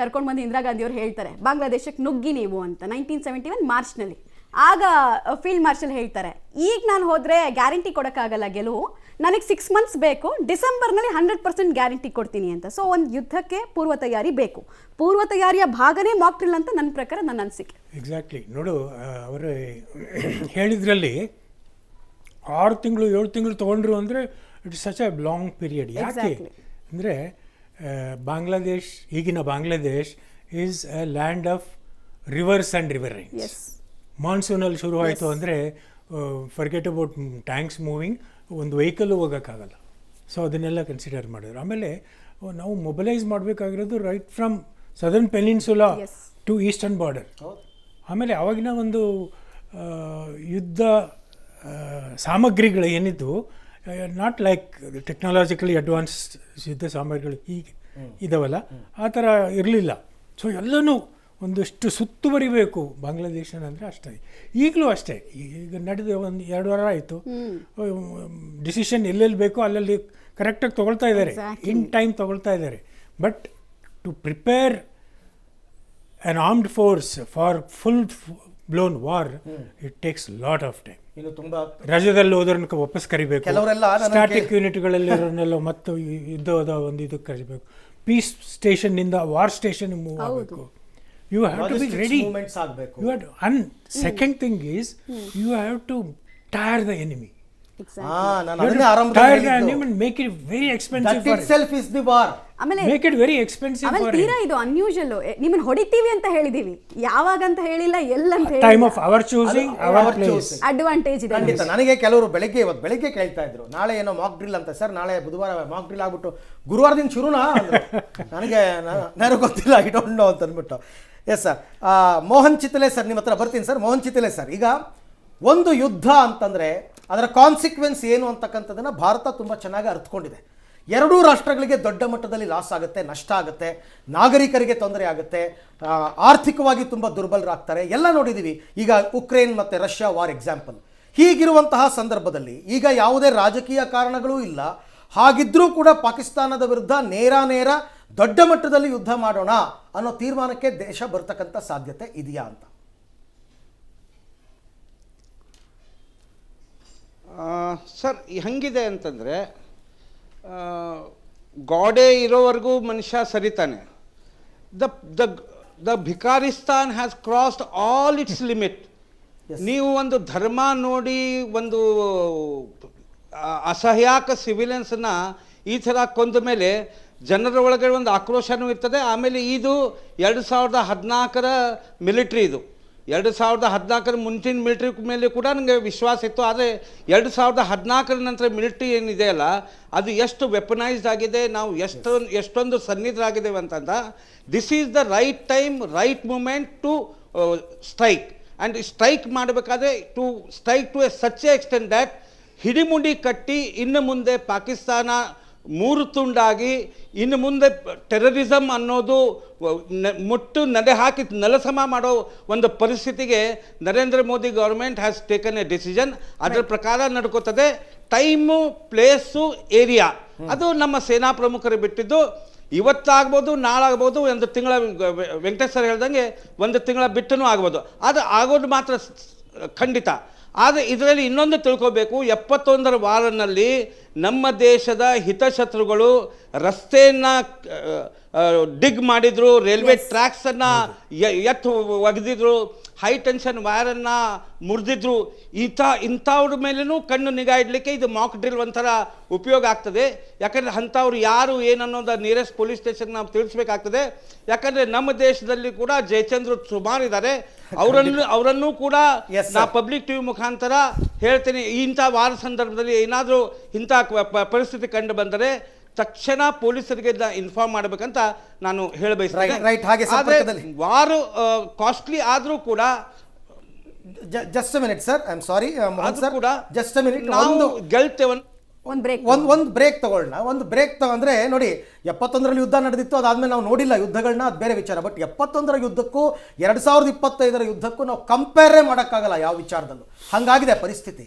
ಕರ್ಕೊಂಡು ಬಂದು ಇಂದಿರಾ ಗಾಂಧಿ ಅವರು ಹೇಳ್ತಾರೆ ಬಾಂಗ್ಲಾದೇಶಕ್ಕೆ ನುಗ್ಗಿ ನೀವು ಅಂತ 1971 ಮಾರ್ಚ್ನಲ್ಲಿ. ಆಗ ಫೀಲ್ಡ್ ಮಾರ್ಷಲ್ ಹೇಳ್ತಾರೆ, ಈಗ ನಾನು ಹೋದರೆ ಗ್ಯಾರಂಟಿ ಕೊಡೋಕ್ಕಾಗಲ್ಲ ಗೆಲುವು, ನನಗೆ 6 ಮಂತ್ಸ್ ಬೇಕು, ಡಿಸೆಂಬರ್ನಲ್ಲಿ 100% ಗ್ಯಾರಂಟಿ ಕೊಡ್ತೀನಿ ಅಂತ. ಸೊ ಒಂದು ಯುದ್ಧಕ್ಕೆ ಪೂರ್ವ ತಯಾರಿ ಬೇಕು, ಪೂರ್ವ ತಯಾರಿಯ ಭಾಗನೇ ಮಾಕ್ ಡ್ರಿಲ್ ಅಂತ ನನ್ನ ಪ್ರಕಾರ, ನನ್ನ ಅನಿಸಿಕೆ. ಎಕ್ಸಾಕ್ಟ್ಲಿ. ನೋಡು, ಅವರು ಹೇಳಿದ್ರಲ್ಲಿ 6 ತಿಂಗಳು 7 ತಿಂಗಳು ತೊಗೊಂಡ್ರು ಅಂದರೆ it's such a long period. ಯಾಕೆ ಅಂದರೆ ಬಾಂಗ್ಲಾದೇಶ್, ಈಗಿನ Bangladesh is a land of rivers and riverines. ಮಾನ್ಸೂನಲ್ಲಿ ಶುರುವಾಯಿತು ಅಂದರೆ ಫರ್ಗೆಟ್ ಅಬೌಟ್ ಟ್ಯಾಂಕ್ಸ್ ಮೂವಿಂಗ್, ಒಂದು ವೆಹಿಕಲ್ಲು ಹೋಗೋಕ್ಕಾಗಲ್ಲ. ಸೊ ಅದನ್ನೆಲ್ಲ ಕನ್ಸಿಡರ್ ಮಾಡಿದ್ರು. ಆಮೇಲೆ ನಾವು ಮೊಬಲೈಸ್ ಮಾಡಬೇಕಾಗಿರೋದು right from southern peninsula to eastern border. ಆಮೇಲೆ ಆವಾಗಿನ ಒಂದು ಯುದ್ಧ ಸಾಮಗ್ರಿಗಳು ಏನಿದ್ದು, ನಾಟ್ ಲೈಕ್ ಟೆಕ್ನಾಲಜಿಕಲಿ ಅಡ್ವಾನ್ಸ್ಡ್ ಯುದ್ಧ ಸಾಮಗ್ರಿಗಳು ಈಗ ಇದಾವಲ್ಲ, ಆ ಥರ ಇರಲಿಲ್ಲ. ಸೊ ಎಲ್ಲನೂ ಒಂದಷ್ಟು ಸುತ್ತುವರಿಬೇಕು ಬಾಂಗ್ಲಾದೇಶನ ಅಂದರೆ ಅಷ್ಟೇ. ಈಗಲೂ ಅಷ್ಟೇ. ಈಗ ನಡೆದ ಒಂದು 2 ವಾರ ಆಯಿತು, ಡಿಸಿಷನ್ ಎಲ್ಲೆಲ್ಲಿ ಬೇಕೋ ಅಲ್ಲಲ್ಲಿ ಕರೆಕ್ಟಾಗಿ ತೊಗೊಳ್ತಾ ಇದ್ದಾರೆ, ಇನ್ ಟೈಮ್ ತೊಗೊಳ್ತಾ ಇದ್ದಾರೆ. But to prepare an armed force for full blown war it takes lot of time. ಇನ್ನು ತುಂಬ ರಾಜ್ಯದಲ್ಲಿ ಹೋದ್ರನ್ನ ವಾಪಸ್ ಕರಿಬೇಕು, ಸ್ಟಾಟಿಕ್ ಯೂನಿಟ್ಗಳಲ್ಲಿರೋನೆಲ್ಲ ಮತ್ತು ಯುದ್ಧದ ಒಂದು ಇದಕ್ಕೆ ಕರಿಬೇಕು, ಪೀಸ್ ಸ್ಟೇಷನ್ನಿಂದ ವಾರ್ ಸ್ಟೇಷನ್ ಮೂವ್ ಆಗಬೇಕು. You have to be ready. You have to, and second thing is you have to tire the enemy. Tire the enemy and make it very expensive. That itself is the war. Make it very expensive for him. ತೀರಾ ಇದು unusual. ನಿಮ್ಮನ್ನ ಹೊಡಿತೀವಿ ಅಂತ ಹೇಳಿದೀವಿ, ಯಾವಾಗ ಅಂತ ಹೇಳಿಲ್ಲ, ಎಲ್ಲ ಅಂತ ಹೇಳಿಲ್ಲ. Time of our choosing, our place. Advantage ಇದೆ. ಖಂಡಿತ. ನನಗೆ ಕೆಲವರು ಇವತ್ತು ಬೆಳಗ್ಗೆ ಕೇಳ್ತಾ ಇದ್ರು, ನಾಳೆ ಏನೋ ಮಾಕ್ ಡ್ರಿಲ್ ಅಂತ ಸರ್, ನಾಳೆ ಬುಧವಾರ ಮಾಕ್ ಡ್ರಿಲ್ ಆಗ್ಬಿಟ್ಟು ಗುರುವಾರದಿಂದ ಶುರುನಾ ಅಂದ್ರು. ನನಗೆ ಗೊತ್ತಿಲ್ಲ, ಐ ಡೋಂಟ್ ನೋ ಅಂತ ಅಂದ್ಬಿಟ್ಟು. Yes sir. Mohan Chitale sir, ನಿಮ್ಮ ಹತ್ರ ಬರ್ತೀನಿ ಸರ್. ಮೋಹನ್ ಚಿತ್ತಲೆ ಸರ್, ಈಗ ಒಂದು ಯುದ್ಧ ಅಂತಂದರೆ ಅದರ ಕಾನ್ಸಿಕ್ವೆನ್ಸ್ ಏನು ಅಂತಕ್ಕಂಥದ್ದನ್ನು ಭಾರತ ತುಂಬ ಚೆನ್ನಾಗಿ ಅರ್ಥಕೊಂಡಿದೆ. ಎರಡೂ ರಾಷ್ಟ್ರಗಳಿಗೆ ದೊಡ್ಡ ಮಟ್ಟದಲ್ಲಿ ಲಾಸ್ ಆಗುತ್ತೆ, ನಷ್ಟ ಆಗುತ್ತೆ, ನಾಗರಿಕರಿಗೆ ತೊಂದರೆ ಆಗುತ್ತೆ, ಆರ್ಥಿಕವಾಗಿ ತುಂಬ ದುರ್ಬಲರಾಗ್ತಾರೆ, ಎಲ್ಲ ನೋಡಿದ್ದೀವಿ. ಈಗ ಉಕ್ರೇನ್ ಮತ್ತು ರಷ್ಯಾ ವಾರ್ ಎಕ್ಸಾಂಪಲ್. ಹೀಗಿರುವಂತಹ ಸಂದರ್ಭದಲ್ಲಿ ಈಗ ಯಾವುದೇ ರಾಜಕೀಯ ಕಾರಣಗಳೂ ಇಲ್ಲ, ಹಾಗಿದ್ರೂ ಕೂಡ ಪಾಕಿಸ್ತಾನದ ವಿರುದ್ಧ ನೇರ ದೊಡ್ಡ ಮಟ್ಟದಲ್ಲಿ ಯುದ್ಧ ಮಾಡೋಣ ಅನ್ನೋ ತೀರ್ಮಾನಕ್ಕೆ ದೇಶ ಬರ್ತಕ್ಕಂಥ ಸಾಧ್ಯತೆ ಇದೆಯಾ ಅಂತ? ಸರ್, ಹೆಂಗಿದೆ ಅಂತಂದರೆ, ಗಾಡೇ ಇರೋವರೆಗೂ ಮನುಷ್ಯ ಸರಿತಾನೆ. The Bhikaristan has crossed all its limit. ನೀವು ಒಂದು ಧರ್ಮ ನೋಡಿ ಒಂದು ಅಸಹ್ಯಕ ಸಿವಿಲಿಯನ್ಸನ್ನ ಈ ಥರ ಕೊಂದ ಮೇಲೆ ಜನರ ಒಳಗಡೆ ಒಂದು ಆಕ್ರೋಶನೂ ಇರ್ತದೆ. ಆಮೇಲೆ ಇದು 2014 ಮಿಲಿಟ್ರಿ, ಇದು 2014 ಮುಂಚಿನ ಮಿಲಿಟ್ರಿ ಮೇಲೆ ಕೂಡ ನನಗೆ ವಿಶ್ವಾಸ ಇತ್ತು. ಆದರೆ 2014 ನಂತರ ಮಿಲಿಟ್ರಿ ಏನಿದೆ ಅಲ್ಲ, ಅದು ಎಷ್ಟು ವೆಪನೈಸ್ಡ್ ಆಗಿದೆ, ನಾವು ಎಷ್ಟೊಂದು ಸನ್ನಿಧರಾಗಿದ್ದೇವೆ ಅಂತಂದ. This is the right time, right moment to strike. And strike ಮಾಡಬೇಕಾದ್ರೆ to strike to a such a extent that ಹಿಡಿಮುಂಡಿ ಕಟ್ಟಿ ಇನ್ನು ಮುಂದೆ ಪಾಕಿಸ್ತಾನ 3 ತುಂಡಾಗಿ ಇನ್ನು ಮುಂದೆ ಟೆರರಿಸಮ್ ಅನ್ನೋದು ನಡೆ ಹಾಕಿ ನೆಲಸಮ ಮಾಡೋ ಒಂದು ಪರಿಸ್ಥಿತಿಗೆ Narendra Modi government has taken A decision. ಅದರ ಪ್ರಕಾರ ನಡ್ಕೋತದೆ. ಟೈಮು, ಪ್ಲೇಸು, ಏರಿಯಾ ಅದು ನಮ್ಮ ಸೇನಾ ಪ್ರಮುಖರು ಬಿಟ್ಟಿದ್ದು. ಇವತ್ತಾಗ್ಬೋದು, ನಾಳಾಗ್ಬೋದು, 1 ತಿಂಗಳ, ವೆಂಕಟೇಶ್ ಸರ್ ಹೇಳ್ದಂಗೆ 1 ತಿಂಗಳ ಬಿಟ್ಟೂ ಆಗ್ಬೋದು. ಅದು ಆಗೋದು ಮಾತ್ರ ಖಂಡಿತ. ಆದರೆ ಇದರಲ್ಲಿ ಇನ್ನೊಂದು ತಿಳ್ಕೋಬೇಕು, 71ರ ವಾರನಲ್ಲಿ ನಮ್ಮ ದೇಶದ ಹಿತಶತ್ರುಗಳು ರಸ್ತೆಯನ್ನು ಡಿಗ್ ಮಾಡಿದ್ರು, ರೈಲ್ವೆ ಟ್ರ್ಯಾಕ್ಸನ್ನು ಎತ್ತು ಒಗೆದಿದ್ರು, ಹೈ ಟೆನ್ಷನ್ ವೈರನ್ನು ಮುರಿದಿದ್ರು. ಇಂಥವ್ರ ಮೇಲೂ ಕಣ್ಣು ನಿಗಾ ಇಡಲಿಕ್ಕೆ ಇದು ಮಾಕ್ ಡ್ರಿಲ್ ಒಂಥರ ಉಪಯೋಗ ಆಗ್ತದೆ. ಯಾಕಂದರೆ ಅಂಥವ್ರು ಯಾರು ಏನನ್ನೋದು ನಿಯರೆಸ್ಟ್ ಪೊಲೀಸ್ ಸ್ಟೇಷನ್ ನಾವು ತಿಳಿಸ್ಬೇಕಾಗ್ತದೆ. ಯಾಕಂದರೆ ನಮ್ಮ ದೇಶದಲ್ಲಿ ಕೂಡ ಜಯಚಂದ್ರ ಸುಮಾರು ಇದ್ದಾರೆ, ಅವರನ್ನು ಕೂಡ ನಾ ಪಬ್ಲಿಕ್ ಟಿವಿ ಮುಖಾಂತರ ಹೇಳ್ತೀನಿ, ಇಂಥ ವಾರ ಸಂದರ್ಭದಲ್ಲಿ ಏನಾದರೂ ಇಂಥ ಪರಿಸ್ಥಿತಿ ಕಂಡು ಬಂದರೆ ತಕ್ಷಣ ಪೊಲೀಸರಿಗೆ ಇನ್ಫಾರ್ಮ್ ಮಾಡಬೇಕಂತ ನಾನು ಹೇಳಬಯಸ್ತೇನೆ. ವಾರು ಕಾಸ್ಟ್ಲಿ ಆದರೂ ಕೂಡ, just a minute sir, I am sorry Mohan sir, just a minute, ನಾವು ಗೆಲ್ತೇವೆ. ಒಂದು ಬ್ರೇಕ್ ತಗೊಳ್ಳೋಣ. ಒಂದು ಬ್ರೇಕ್ ತಗೊಂಡ್ರೆ ನೋಡಿ, 71ರಲ್ಲಿ ಯುದ್ಧ ನಡೆದಿತ್ತು, ಅದಾದ್ಮೇಲೆ ನಾವು ನೋಡಿಲ್ಲ ಯುದ್ಧಗಳನ್ನ, ಅದು ಬೇರೆ ವಿಚಾರ. ಬಟ್ 71ರ ಯುದ್ಧಕ್ಕೂ 2025ರ ಯುದ್ಧಕ್ಕೂ ನಾವು ಕಂಪೇರೇ ಮಾಡೋಕ್ಕಾಗಲ್ಲ ಯಾವ ವಿಚಾರದಲ್ಲೂ. ಹಾಗಾಗಿದೆ ಪರಿಸ್ಥಿತಿ.